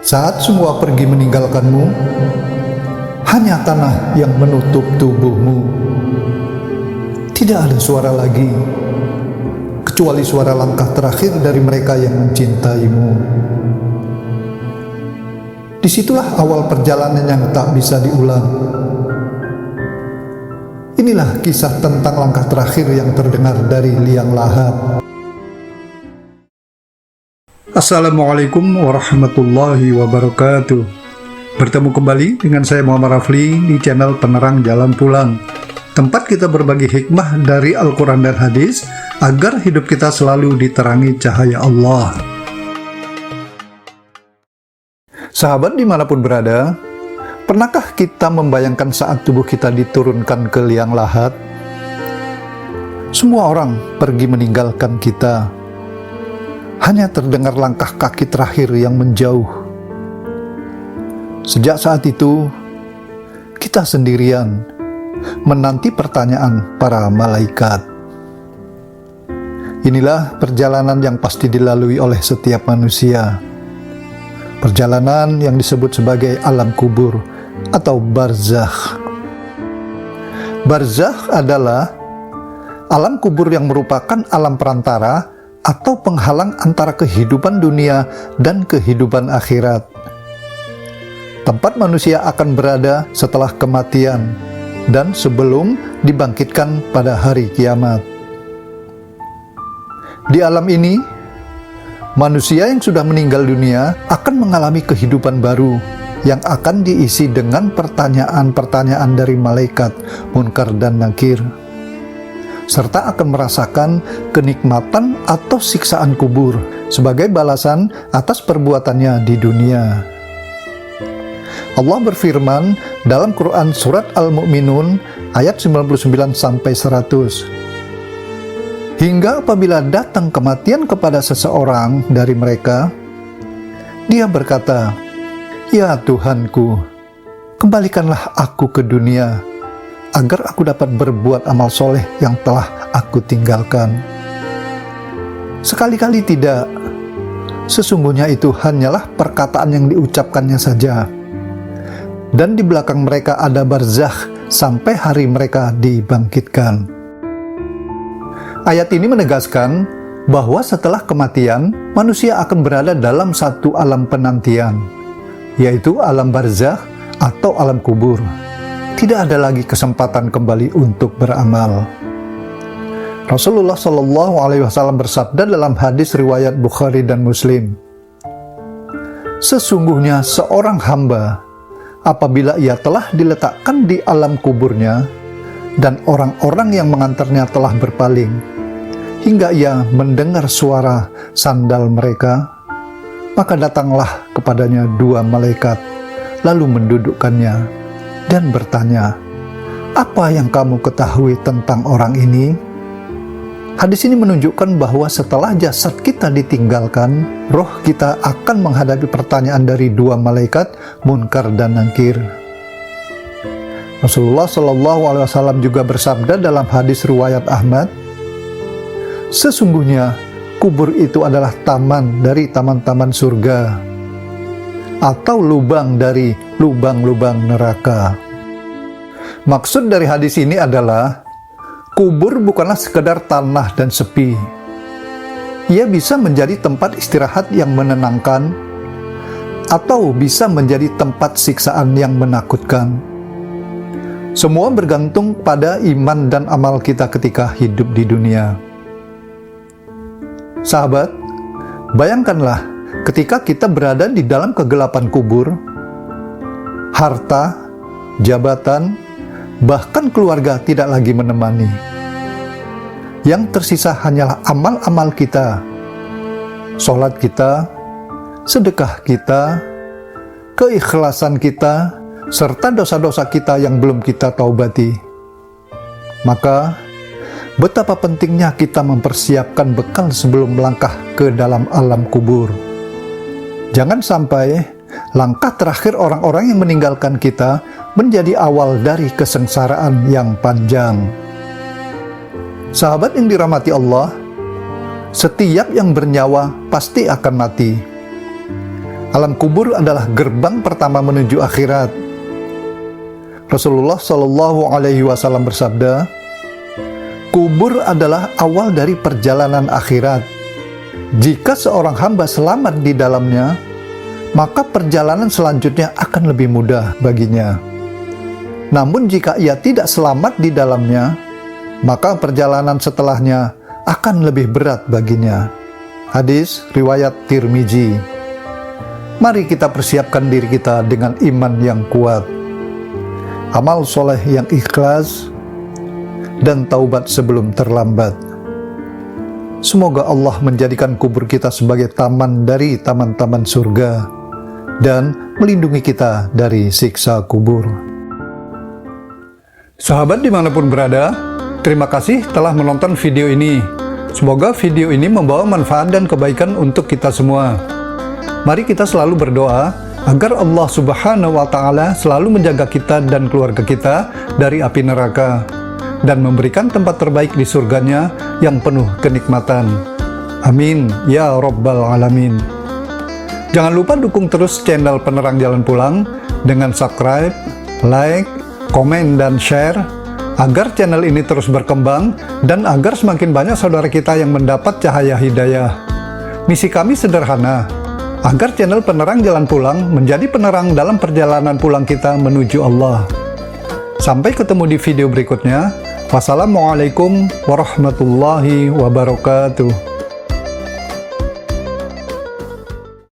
Saat semua pergi meninggalkanmu, hanya tanah yang menutup tubuhmu. Tidak ada suara lagi, kecuali suara langkah terakhir dari mereka yang mencintaimu. Disitulah awal perjalanan yang tak bisa diulang. Inilah kisah tentang langkah terakhir yang terdengar dari liang lahat. Assalamualaikum warahmatullahi wabarakatuh. Bertemu kembali dengan saya Muhammad Rafli di channel Penerang Jalan Pulang, tempat kita berbagi hikmah dari Al-Quran dan Hadis agar hidup kita selalu diterangi cahaya Allah. Sahabat dimanapun berada, pernahkah kita membayangkan saat tubuh kita diturunkan ke liang lahat? Semua orang pergi meninggalkan kita. Hanya terdengar langkah kaki terakhir yang menjauh. Sejak saat itu, kita sendirian menanti pertanyaan para malaikat. Inilah perjalanan yang pasti dilalui oleh setiap manusia. Perjalanan yang disebut sebagai alam kubur atau barzakh. Barzakh adalah alam kubur yang merupakan alam perantara atau penghalang antara kehidupan dunia dan kehidupan akhirat. Tempat manusia akan berada setelah kematian dan sebelum dibangkitkan pada hari kiamat. Di alam ini, manusia yang sudah meninggal dunia akan mengalami kehidupan baru yang akan diisi dengan pertanyaan-pertanyaan dari malaikat Munkar dan Nakir, serta akan merasakan kenikmatan atau siksaan kubur sebagai balasan atas perbuatannya di dunia. Allah berfirman dalam Quran Surat Al-Mu'minun ayat 99-100. Hingga apabila datang kematian kepada seseorang dari mereka, dia berkata, "Ya Tuhanku, kembalikanlah aku ke dunia, agar aku dapat berbuat amal soleh yang telah aku tinggalkan." Sekali-kali tidak, sesungguhnya itu hanyalah perkataan yang diucapkannya saja. Dan di belakang mereka ada barzakh sampai hari mereka dibangkitkan. Ayat ini menegaskan bahwa setelah kematian, manusia akan berada dalam satu alam penantian, yaitu alam barzakh atau alam kubur. Tidak ada lagi kesempatan kembali untuk beramal. Rasulullah SAW bersabda dalam hadis riwayat Bukhari dan Muslim, "Sesungguhnya seorang hamba, apabila ia telah diletakkan di alam kuburnya, dan orang-orang yang mengantarnya telah berpaling, hingga ia mendengar suara sandal mereka, maka datanglah kepadanya dua malaikat, lalu mendudukkannya dan bertanya, 'Apa yang kamu ketahui tentang orang ini?' Hadis ini menunjukkan bahwa setelah jasad kita ditinggalkan, roh kita akan menghadapi pertanyaan dari dua malaikat Munkar dan Nakir. Rasulullah SAW juga bersabda dalam hadis riwayat Ahmad, "Sesungguhnya kubur itu adalah taman dari taman-taman surga, atau lubang dari lubang-lubang neraka." Maksud dari hadis ini adalah kubur bukanlah sekedar tanah dan sepi. Ia bisa menjadi tempat istirahat yang menenangkan, atau bisa menjadi tempat siksaan yang menakutkan. Semua bergantung pada iman dan amal kita ketika hidup di dunia. Sahabat, bayangkanlah ketika kita berada di dalam kegelapan kubur, harta, jabatan, bahkan keluarga tidak lagi menemani. Yang tersisa hanyalah amal-amal kita, sholat kita, sedekah kita, keikhlasan kita, serta dosa-dosa kita yang belum kita taubati. Maka, betapa pentingnya kita mempersiapkan bekal sebelum melangkah ke dalam alam kubur. Jangan sampai langkah terakhir orang-orang yang meninggalkan kita menjadi awal dari kesengsaraan yang panjang. Sahabat yang dirahmati Allah, setiap yang bernyawa pasti akan mati. Alam kubur adalah gerbang pertama menuju akhirat. Rasulullah Shallallahu Alaihi Wasallam bersabda, kubur adalah awal dari perjalanan akhirat. Jika seorang hamba selamat di dalamnya, maka perjalanan selanjutnya akan lebih mudah baginya. Namun jika ia tidak selamat di dalamnya, maka perjalanan setelahnya akan lebih berat baginya. Hadis riwayat Tirmizi. Mari kita persiapkan diri kita dengan iman yang kuat, amal soleh yang ikhlas, dan taubat sebelum terlambat. Semoga Allah menjadikan kubur kita sebagai taman dari taman-taman surga dan melindungi kita dari siksa kubur. Sahabat dimanapun berada, terima kasih telah menonton video ini. Semoga video ini membawa manfaat dan kebaikan untuk kita semua. Mari kita selalu berdoa agar Allah Subhanahu wa Ta'ala selalu menjaga kita dan keluarga kita dari api neraka dan memberikan tempat terbaik di surganya yang penuh kenikmatan. Amin ya Rabbal Alamin. Jangan lupa dukung terus channel Penerang Jalan Pulang dengan subscribe, like, komen, dan share agar channel ini terus berkembang dan agar semakin banyak saudara kita yang mendapat cahaya hidayah. Misi kami sederhana, agar channel Penerang Jalan Pulang menjadi penerang dalam perjalanan pulang kita menuju Allah. Sampai ketemu di video berikutnya. Wassalamualaikum warahmatullahi wabarakatuh.